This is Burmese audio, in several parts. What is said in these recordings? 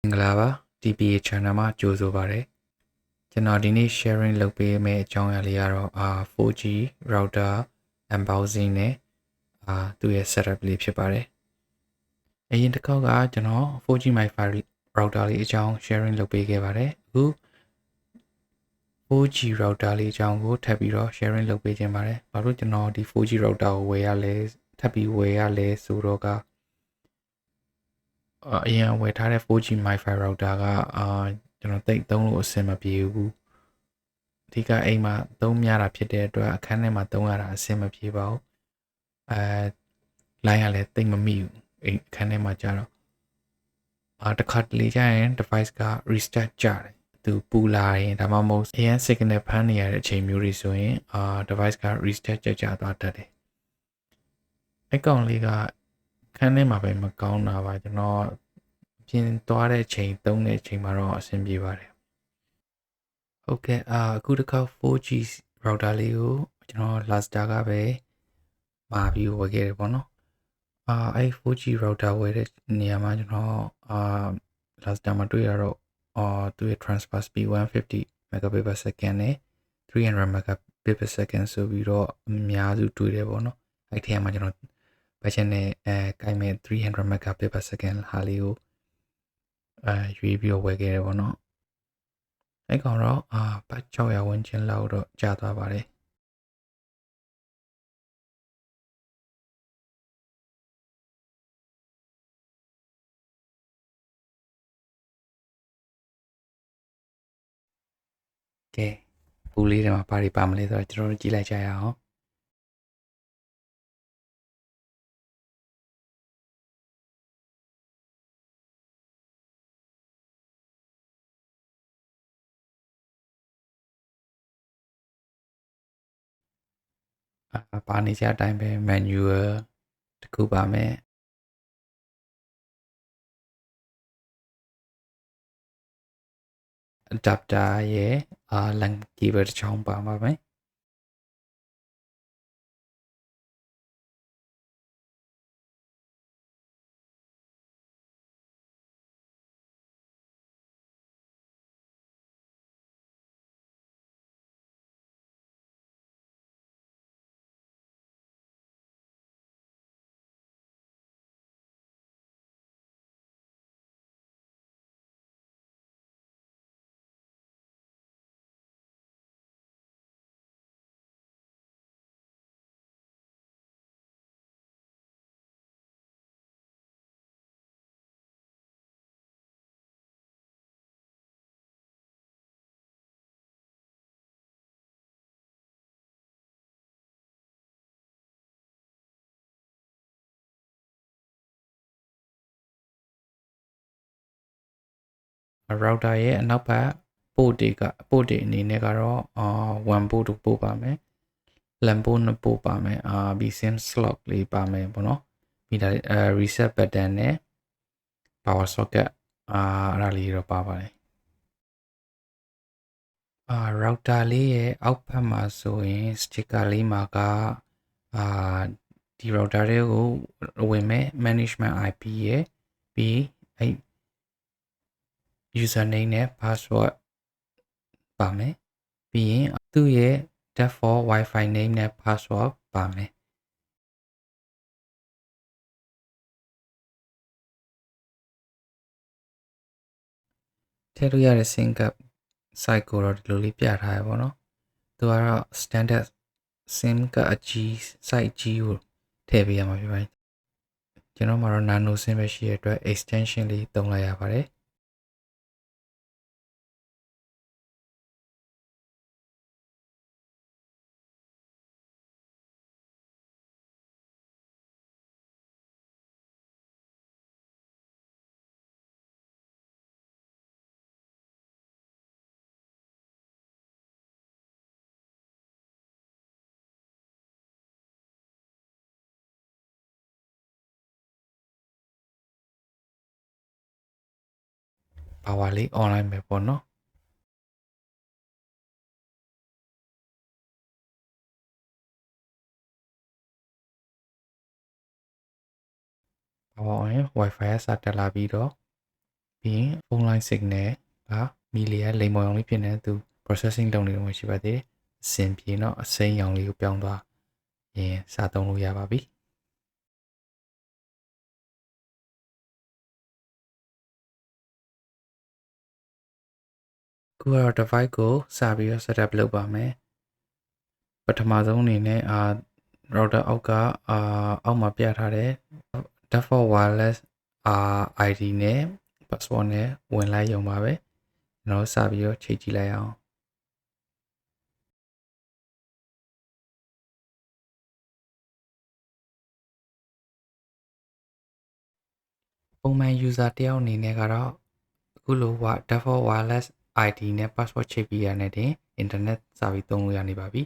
မင်္ဂလာပါ TPA channel မှာကြိုဆိုပါရစေကျွန်တော်ဒီနေ့ sharing လုပ်ပေးမယ့်အကြောင်းအရာလေးကတော့4G router unboxing နဲ့သူ့ရဲ့ setup လေးဖြစ်ပါတယ်အရင်တစ်ခေါက်ကကျွန်တော် 4G MiFi router လေးအကြောင်း sharing လုပ်ပေးခဲ့ပါတယ်အခု 4G router လေးအကြောင်းကိုထပ်ပြီးတော့ sharing လုပ်ပေးခြင်းပါတယ်ဘာလို့ကျွန်တော်ဒီ 4G router ကိုဝယ်ရလဲထပ်ပြီးဝယ်ရလဲဆိုတော့အရင်ဝယ်ထားတဲ့ 4G MiFi router ကကျွန်တော်တိတ်သုံးလို့အဆင်မပြေဘူးအဓိကအိမ်မှာသုံးများတာဖြစ်တဲ့အတွက်အခန်းထဲမှာသုံးရတာအဆင်မပြေပါဘူးလိုင်းကလည်းတိတ်မမိဘူးအိမ်အခန်းထဲမှာကြာတော့တစ်ခါတလေကြာရင် device က restart ကြတယ်သူပူလာရင်ဒါမှမဟုတ်အရင် signal ဖမ်းနေရတဲ့အချိန်မျိုးတွေဆိုရင်device က restart ကြသွားတတ်တယ်အဲ့ကောင်လေးကခန်းထဲမှာပဲမကောင်းတာပါကျွန်တော်ပြင်သွားတဲ့ချိန်သုံးတဲ့ချိန်မှာတော့အဆင်ပြေပါတယ်ဟုတ်ကဲ့အခုတစ်ခါ 4G router လေးကိုကျွန်တော် Lazada ကပဲမှာပြီးဝယ်ခဲ့တယ်ပေါ့နော်အဲ့ 4G router ဝယ်တဲ့နေရာမှာကျွန်တော်Lazada မှာတွေ့ရတော့သူရဲ့ transfer speed 150 megabit per second နဲ့300 megabit per second ဆိုပြီးတော့အများစုတွေ့တယ်ပေါ့နော်အဲ့ထဲမှာကျွန်တော် version နဲ့ကိုင်မဲ့300 megabit per second ဟာလေးကိုရွေးပြီးတော့ဝယ်ခဲ့တယ်ပေါ့နော်အဲ့ကောင်တော့ပတ်600ဝန်းကျင်လောက်တော့ကြာသွားပါတယ်ကဲဘူးလေးတွေမှာဘာတွေပါမလဲဆိုတော့ကျွန်တော်တို့ကြည့်လိုက်ကြရအောင်ပါနေကြအတိုင်းပဲ manual တစ်ခုပါမယ် adapter ရဲ့LAN cable တစ်ချောင်းပါပါမယ်router ရဲ့အနောက်ဘက် port တွေအနေနဲ့ကတော့1 port 2 port ပါမယ် LAN port 2 port ပါမယ်vSIM slot လေးပါမယ်ပေါ့နော်ပြီးတော့reset button နဲ့ power socket အဲ့ဒါလေးတော့ပါပါတယ်router လေးရဲ့အောက်ဘက်မှာဆိုရင် sticker လေးမှာကဒီ router တွေကိုဝင်မဲ့ management IP ရဲ့ပြီးအဲ့ username နဲ့ password ပါမယ်ပြီးရင်သူ့ရဲ့ default Wi-Fi name နဲ့ password ပါမယ်ထည့်လို့ရတဲ့ SIM card site ကိုတော့ဒီလိုလေးပြထားရပါတော့သူကတော့ standard SIM card အကြီး site ကြီးကိုထည့်ပေးရမှာဖြစ်ပါတယ်ကျွန်တော်မှာတော့ nano SIM ပဲရှိရတဲ့အတွက် extension လေးသုံးလိုက်ရပါတယ်power လေး online ပဲပေါ့နော်power on Wi-Fi ကစတက်လာပြီးတော့ ပြီးရင် phone line signal ကမီလီယာလိမ်မော်ရောင်လေးဖြစ်နေသူ processing လုပ်နေတော့မှရှိပါသေးတယ်အဆင်ပြေတော့အစိမ်းရောင်လေးကိုပြောင်းသွားရင်စသုံးလို့ရပါပြီခုကတော့ device ကိုစပြီးတော့ setup လုပ်ပါမယ်ပထမဆုံးအနေနဲ့router အောက်ကအောက်မှာပြထားတဲ့ default wireless ID နဲ့ password နဲ့ဝင်လိုက်ရုံပါပဲကျွန်တော်စပြီးတော့ချိန်ကြည့်လိုက်အောင်ပုံမှန် user တယောက်အနေနဲ့ကတော့အခုလို default wireless ID နဲ့ password ချိန်ပြီးရတဲ့တင် internet စပြီးသုံးလို့ရနေပါပြီ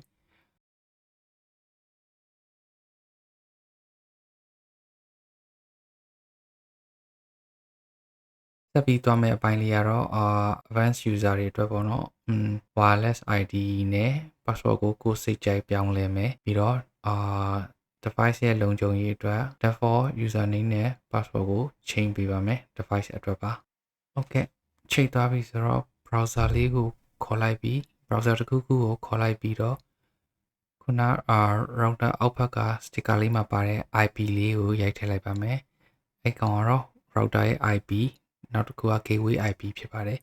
ဆက်ပြီးသွားမယ့်အပိုင်းလေးကတော့advanced user တွေအတွက်ပေါ့နော်wireless ID နဲ့ password ကိုစိတ်ကြိုက်ပြောင်းလဲမယ်ပြီးတော့device ရဲ့လုံခြုံရေးအတွက် default username နဲ့ password ကိုချိန်ပေးပါမယ် device အတွက်ပါဟုတ်ကဲ့ချိန်သွားပြီဆိုတော့ browser လေးကိုခေါ်လိုက်ပြီး browser တစ်ခုခုကိုခေါ်လိုက်ပြီးတော့ခုနrouter အောက်ဘက်က sticker လေးမှာပါတဲ့ IP လေးကိုရိုက်ထည့်လိုက်ပါမယ်အဲ့ကောင်ကတော့ router ရဲ့ IP နောက်တစ်ခုက gateway IP ဖြစ်ပါတယ်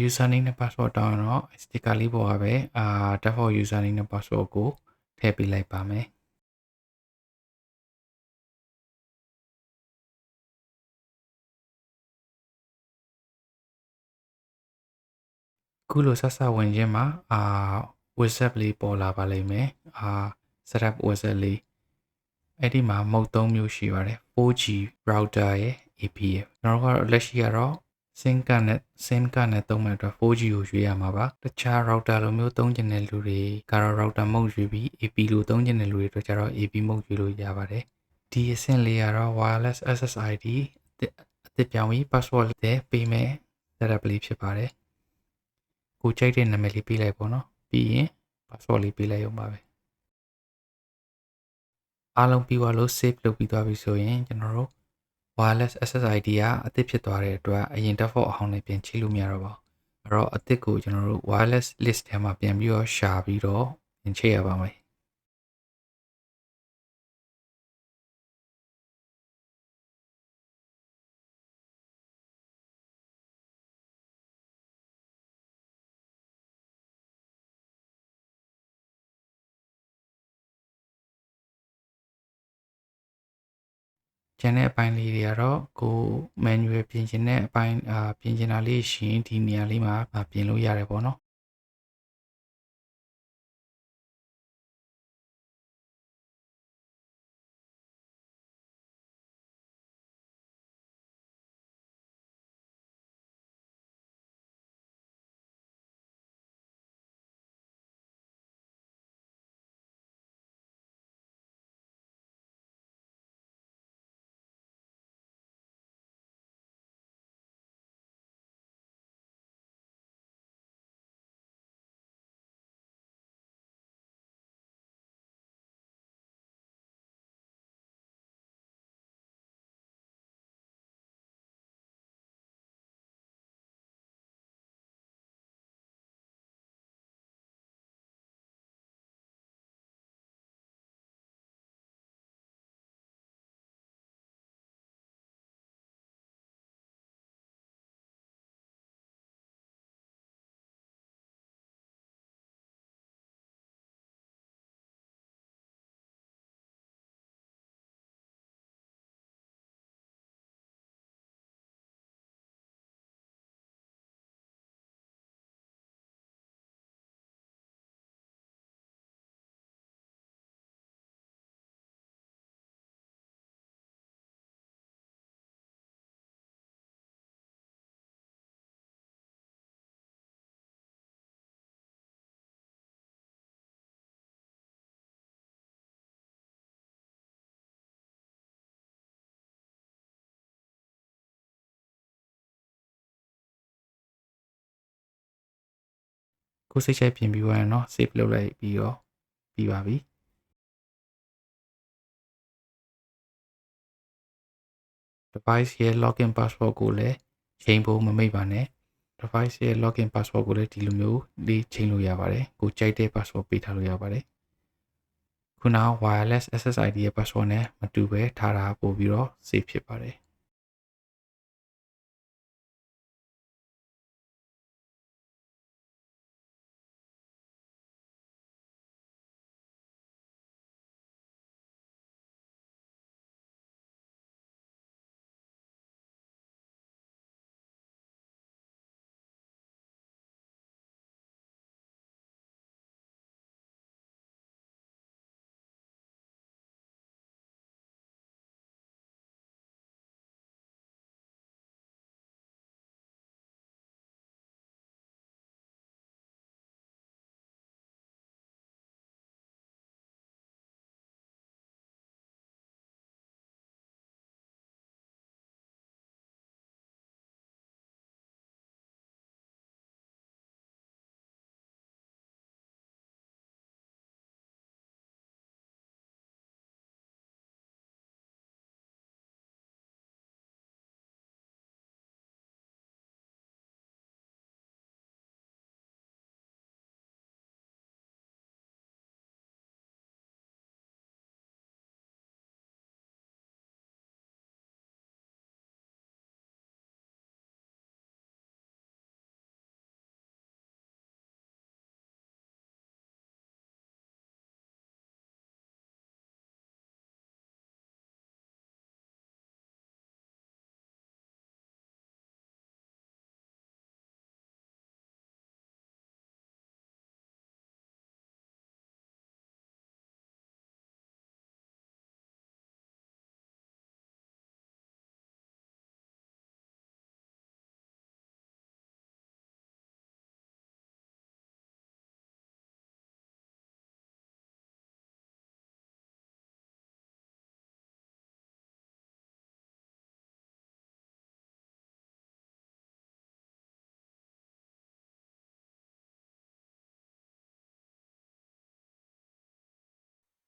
username နဲ့ password တောင်းတော့ sticker လေးပေါ်ကပဲdefault username နဲ့ password ကိုထည့်ပေးလိုက်ပါမယ်ခုလိုဆက်ဆက်ဝင်ခြင်းမှာwizard လေးပေါ်လာပါလိမ့်မယ်setup wizard လေးအဲ့ဒီမှာမုတ်3မျိုးရှိပါတယ် 4G router ရဲ့ AP ရဲ့ကျွန်တော်တို့ကတော့လက်ရှိကတော့ SIM card နဲ့သုံးမဲ့အတွက် 4G ကိုရွေးရမှာပါတခြား router လိုမျိုးသုံးကျင်တဲ့လူတွေကတော့ router မုတ်ရွေးပြီး AP လိုသုံးကျင်တဲ့လူတွေအတွက်ကျတော့ AP မုတ်ရွေးလို့ရပါတယ်ဒီအဆင့်လေးကတော့ wireless SSID အသစ်ပြောင်းပြီး password လည်းပေးမယ် setup လေးဖြစ်ပါတယ်ကိုကြိုက်တဲ့နာမည်လေးပေးလိုက်ပေါ့နော်ပြီးရင် password လေးပေးလိုက်ရုံပါပဲအားလုံးပြီးသွားလို့ save လုပ်ပြီးသွားပြီဆိုရင်ကျွန်တော်တို့ wireless SSID ကအသစ်ဖြစ်သွားတဲ့အတွက်အရင် default အဟောင်းနဲ့ပြန်ချိလို့မရတော့ပါဘူးအဲ့တော့အသစ်ကိုကျွန်တော်တို့ wireless list ထဲမှာပြန်ပြီးတော့ရှာပြီးတော့ပြန်ချိရပါမယ်ကျန်တဲ့အပိုင်းလေးတွေကတော့ကို manual ပြင်ချင်တဲ့အပိုင်းပြင်ချင်တာလေးရှိရင်ဒီနေရာလေးမှာပြင်လို့ရတယ်ပေါ့နော်ကိုစိတ်ချိုက်ပြင်ပြီးသွားရင်เนาะ save လုပ်လိုက်ပြီးတော့ပြီးပါပြီ device ရဲ့ login password ကိုလည်းချိန်ဖို့မမိတ်ပါနဲ့ device ရဲ့ login password ကိုလည်းဒီလိုမျိုးလေးချိန်လို့ရပါတယ်ကိုကြိုက်တဲ့ password ပေးထားလို့ရပါတယ်ခုန wireless SSID ရဲ့ password နဲ့မတူပဲထားတာပို့ပြီးတော့ safe ဖြစ်ပါတယ်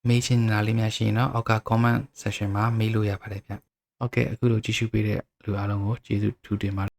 မေးချင်တာလေးများရှိရင်တော့အောက်က comment section မှာမေးလို့ရပါတယ်ဗျဟုတ်ကဲ့အခုလိုကြည့်ရှုပေးတဲ့လူအားလုံးကိုကျေးဇူးထူးတင်ပါတယ်